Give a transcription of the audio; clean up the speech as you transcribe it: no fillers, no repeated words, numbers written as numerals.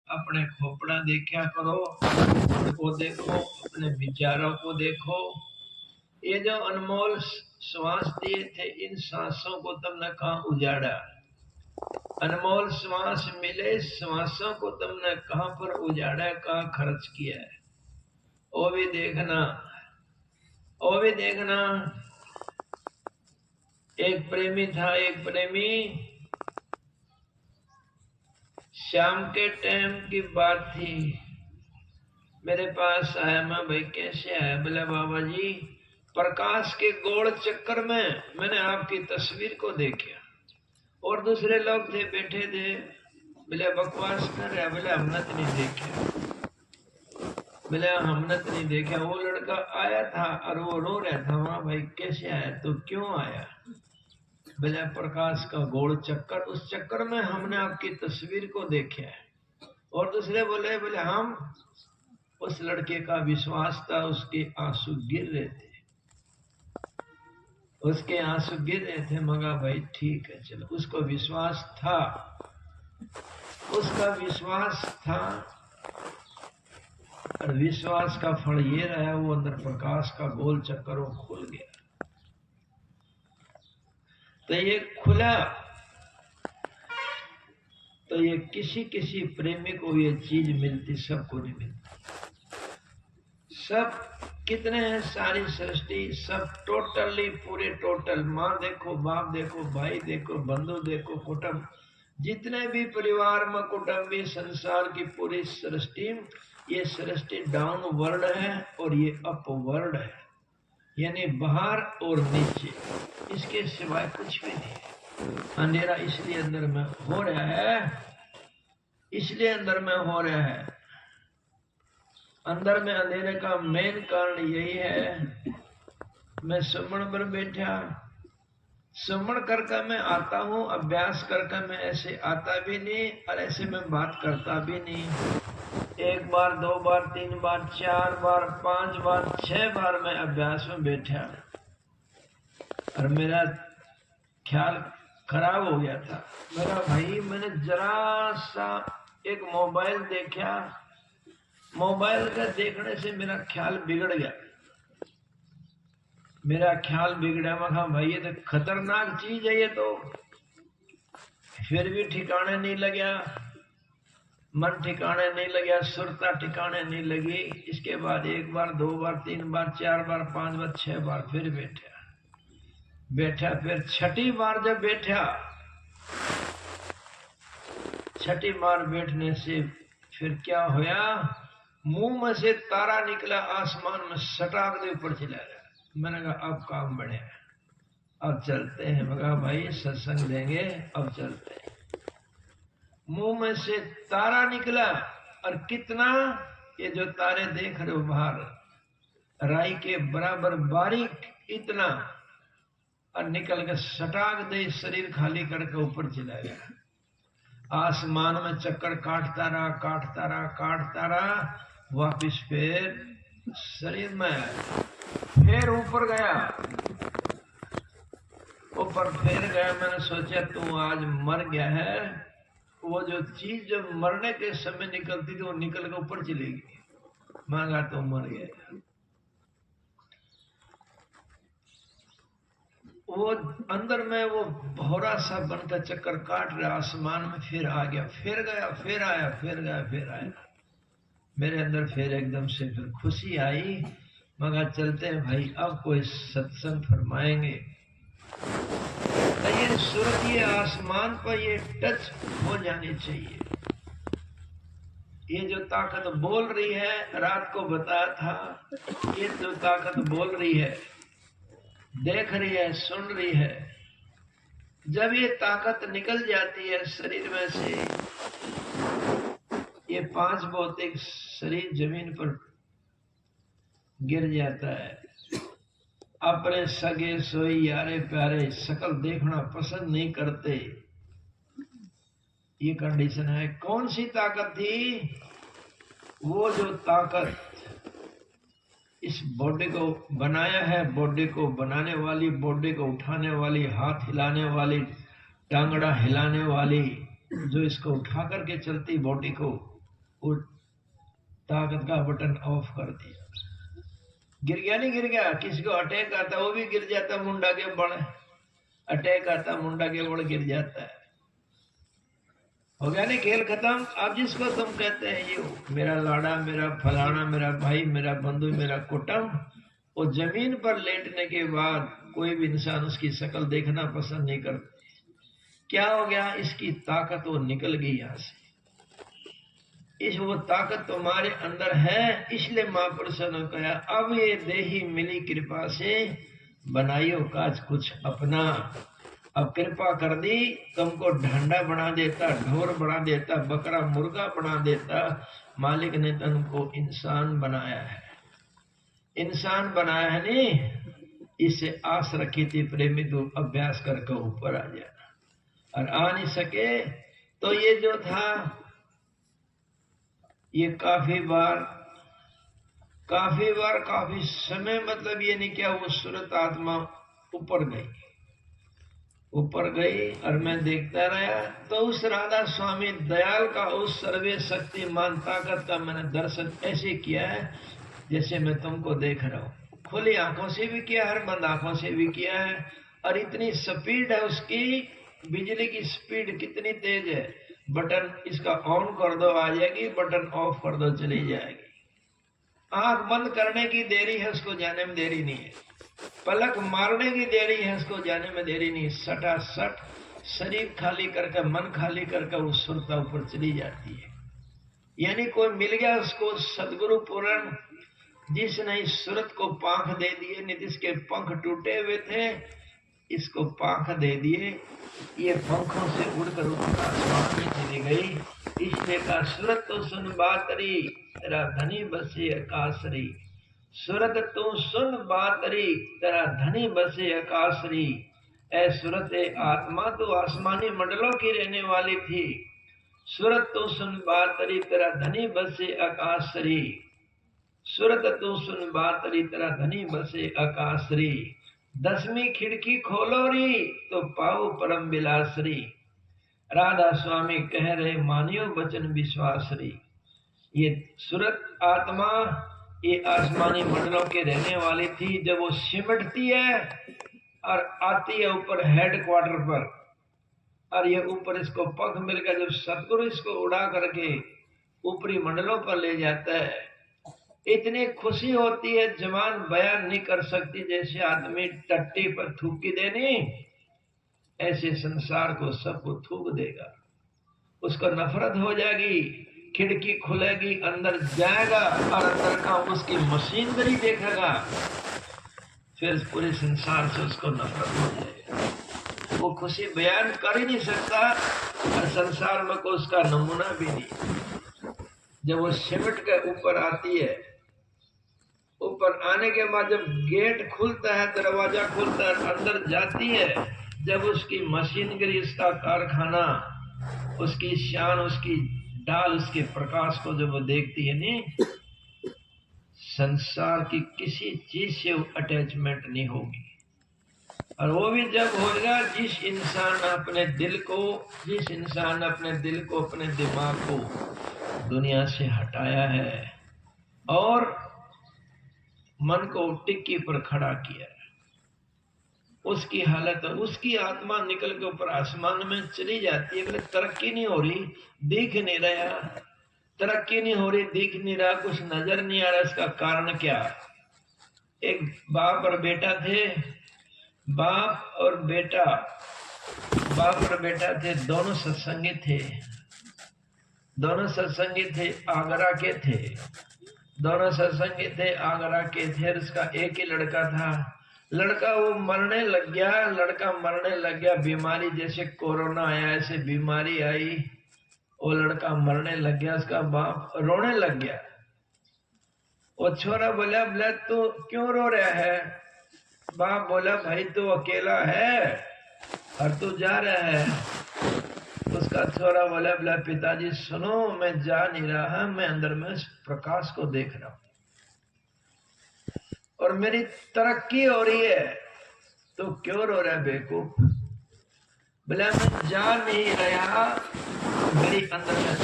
अपने खोपड़ा देखा करो, खुद को देखो, अपने विचारों को देखो। ये जो अनमोल श्वास दिए थे, इन सांसों को तुमने कहाँ उजाड़ा? अनमोल श्वास मिले, श्वासों को तुमने कहाँ पर उजाड़ा, कहाँ खर्च किया है? वो भी देखना, वो भी देखना। एक प्रेमी था, एक प्रेमी, शाम के टाइम की बात थी, मेरे पास आया। मैं भाई कैसे आया? बोला बाबा जी, प्रकाश के गोल चक्कर में मैंने आपकी तस्वीर को देखा और दूसरे लोग थे बैठे थे। बोले बकवास कर रहा? बोले हमने तो नहीं देखा। बोले हमने तो नहीं देखा। वो लड़का आया था और वो रो रहा था वहां। भाई कैसे आया? तो क्यों आया? बोले प्रकाश का गोल चक्कर, उस चक्कर में हमने आपकी तस्वीर को देखा है। और दूसरे बोले हम, उस लड़के का विश्वास था, उसके आंसू गिर रहे थे, उसके आंसू गिर रहे थे। मगा भाई ठीक है चलो, उसको विश्वास था, उसका विश्वास था, और विश्वास का फल ये रहा, वो अंदर प्रकाश का गोल चक्कर वो खुल गया। तो ये खुला, तो ये किसी किसी प्रेमी को ये चीज मिलती, सबको नहीं मिलती। सब कितने हैं, सारी सृष्टि, सब टोटली पूरे टोटल, माँ देखो, बाप देखो, भाई देखो, बंधु देखो, कुटुंब, जितने भी परिवार में कुटुंबी संसार की पूरी सृष्टि, ये सृष्टि डाउन वर्ल्ड है और ये अप वर्ल्ड है, यानी बाहर और नीचे, इसके सिवाय कुछ भी नहीं है। अंधेरा इसलिए अंदर में हो रहा है, इसलिए अंदर में हो रहा है। अंदर में अंधेरे का मेन कारण यही है, मैं सुमन पर बैठा, सुमन करके मैं आता हूँ, अभ्यास करके मैं ऐसे आता भी नहीं और ऐसे मैं बात करता भी नहीं। एक बार, दो बार, तीन बार, चार बार, पांच बार, 6 बार मैं अभ्यास में बैठा और मेरा ख्याल खराब हो गया था। मेरा भाई, मैंने जरा सा एक मोबाइल देखा, मोबाइल का देखने से मेरा ख्याल बिगड़ गया, मेरा ख्याल बिगड़ा। मैं कहा भाई ये तो खतरनाक चीज है ये तो। फिर भी ठिकाने नहीं लगा, मन ठिकाने नहीं लगा, सुरता ठिकाने नहीं लगी। इसके बाद एक बार, दो बार, तीन बार, चार बार, पांच बार, 6 बार फिर बैठा। फिर छठी बार जब बैठा, छठी बार बैठने से फिर क्या होया, मुंह में से तारा निकला, आसमान में सटाक दे ऊपर चला गया। मैंने कहा अब काम बढ़े, अब चलते हैं। मगा भाई सत्संग देंगे, अब चलते हैं। मुंह में से तारा निकला, और कितना, ये जो तारे देख रहे हो बाहर, राई के बराबर बारीक इतना, और निकल के सटाक दे शरीर खाली करके ऊपर चला गया। आसमान में चक्कर काटता रहा, वापिस फिर शरीर में, फिर ऊपर गया, ऊपर फिर गया। मैंने सोचा तू आज मर गया है। वो जो चीज जब मरने के समय निकलती थी, वो निकल के ऊपर चलेगी। मांगा तो मर गया। वो अंदर में वो भौरा सा बनकर चक्कर काट रहा, आसमान में फिर आ गया, फिर गया, फिर आया, फिर गया, फिर आया। मेरे अंदर फिर एकदम से फिर खुशी आई। मगर चलते हैं भाई, अब कोई सत्संग फरमाएंगे। ये स्वर्गीय आसमान पर ये टच हो जानी चाहिए। ये जो ताकत बोल रही है, रात को बताया था, ये जो ताकत बोल रही है, देख रही है, सुन रही है, जब ये ताकत निकल जाती है शरीर में से, ये 5 भौतिक शरीर जमीन पर गिर जाता है। अपने सगे सोई यारे प्यारे सकल देखना पसंद नहीं करते, ये कंडीशन है। कौन सी ताकत थी? वो जो ताकत इस बॉडी को बनाया है, बॉडी को बनाने वाली, बॉडी को उठाने वाली, हाथ हिलाने वाली, टांगड़ा हिलाने वाली, जो इसको उठा करके चलती बॉडी को, वो ताकत का बटन ऑफ कर दिया। गिर गया नहीं गिर गया, किसी को अटैक आता वो भी गिर जाता, मुंडा के बड़ अटैक आता, मुंडा के बड़ गिर जाता है। हो गया नहीं खेल खत्म। अब जिसको तुम कहते हैं ये मेरा लाड़ा, मेरा फलाना, मेरा भाई, मेरा बंधु, मेरा कुटुंब, वो जमीन पर लेटने के बाद कोई भी इंसान उसकी शक्ल देखना पसंद नहीं करता। क्या हो गया? इसकी ताकत वो निकल गई यहां से। वो ताकत तुम्हारे अंदर है, इसलिए महापुरुषों ने कहा अब ये देही मिली कृपा से बनाइयो काज कुछ अपना। अब कृपा कर दी, तुमको ढंडा बना देता, ढोर बना देता, बकरा मुर्गा बना देता। मालिक ने तुमको इंसान बनाया है, इंसान बनाया है नहीं। इससे आस रखी थी प्रेमी तो अभ्यास करके ऊपर आ जाना, और आ नहीं सके तो ये जो था ये काफी बार काफी समय, मतलब ये नहीं क्या वो सूरत आत्मा ऊपर गई और मैं देखता रहा। तो उस राधा स्वामी दयाल का, उस सर्वे शक्तिमान ताकत का मैंने दर्शन ऐसे किया है जैसे मैं तुमको देख रहा हूँ। खुली आंखों से भी किया है, बंद आंखों से भी किया है। और इतनी स्पीड है उसकी, बिजली की स्पीड कितनी तेज है। बटन इसका ऑन कर दो आ जाएगी, बटन ऑफ कर दो चली जाएगी। आंख बंद करने की देरी है, उसको जाने में देरी नहीं है। पलक मारने की देरी है, उसको जाने में देरी नहीं। सटासट शरीर खाली करके, मन खाली करके वो सुरता ऊपर चली जाती है। यानी कोई मिल गया उसको सदगुरु पूर्ण, जिसने इस सूरत को पांख दे दिए। नीतीश के पंख टूटे हुए थे, इसको पांख दे दिए, ये पंखों से उड़कर ऊपर आसमान में चली गई। इसने कहा सूरत तो सुन बातरी, तेरा धनी बसे आकाशरी। सूरत तू सुन बातरी, तेरा धनी बसे आकाशरी। ऐ सूरत आत्मा तो आसमानी मंडलों की रहने वाली थी। सूरत तू सुन बातरी, तेरा धनी बसे आकाशरी। सूरत तू सुन बातरी, तेरा धनी बसे आकाशरी। 10वीं खिड़की खोलो री, तो पाओ परम बिलासरी। राधा स्वामी कह रहे मानियो वचन विश्वासरी। ये सूरत आत्मा ये आसमानी मंडलों के रहने वाली थी। जब वो सिमटती है और आती है ऊपर हेड क्वार्टर पर, और ये ऊपर इसको पंख मिलकर जब सतगुरु इसको उड़ा करके ऊपरी मंडलों पर ले जाता है, इतनी खुशी होती है जबान बयान नहीं कर सकती। जैसे आदमी टट्टी पर थूकी देनी, ऐसे संसार को सबको थूक देगा। उसको नफरत हो जाएगी, खिड़की खुलेगी, अंदर जाएगा और अंदर का उसकी मशीनरी देखेगा, फिर पूरे संसार से उसको नफरत हो जाएगा। वो खुशी बयान कर ही नहीं सकता, और संसार में को उसका नमूना भी नहीं। जब वो सिमट के ऊपर आती है, ऊपर आने के बाद जब गेट खुलता है, दरवाजा खुलता है, अंदर जाती है, जब उसकी मशीनरी, उसका कारखाना, उसकी शान, उसकी डाल, उसके प्रकाश को जब वो देखती है नहीं, संसार की किसी चीज से अटैचमेंट नहीं होगी। और वो भी जब होगा जिस इंसान ने अपने दिल को, अपने दिमाग को दुनिया से हटाया है और मन को टिक्की पर खड़ा किया है, उसकी हालत, उसकी आत्मा निकल के ऊपर आसमान में चली जाती है। तरक्की नहीं हो रही, दिख नहीं रहा, तरक्की नहीं हो रही, दिख नहीं रहा, कुछ नजर नहीं आ रहा। इसका कारण क्या? एक बाप और बेटा थे, बाप और बेटा थे, दोनों सत्संगी थे, आगरा के थे, दोनों सत्संगी थे, आगरा के थे। उसका एक ही लड़का था। लड़का वो मरने लग गया, बीमारी जैसे कोरोना आया ऐसे बीमारी आई, वो लड़का मरने लग गया। उसका बाप रोने लग गया। वो छोरा बोला, तू क्यों रो रहा है? बाप बोला, भाई तू अकेला है और तू जा रहा है। उसका छोरा बोला, पिताजी सुनो, मैं जा नहीं रहा, मैं अंदर में प्रकाश को देख रहा हूं और मेरी तरक्की हो रही है, तो क्यों रो रहा है बेवकूफ? बोला, मैं जा नहीं रहा, मेरी अंदर में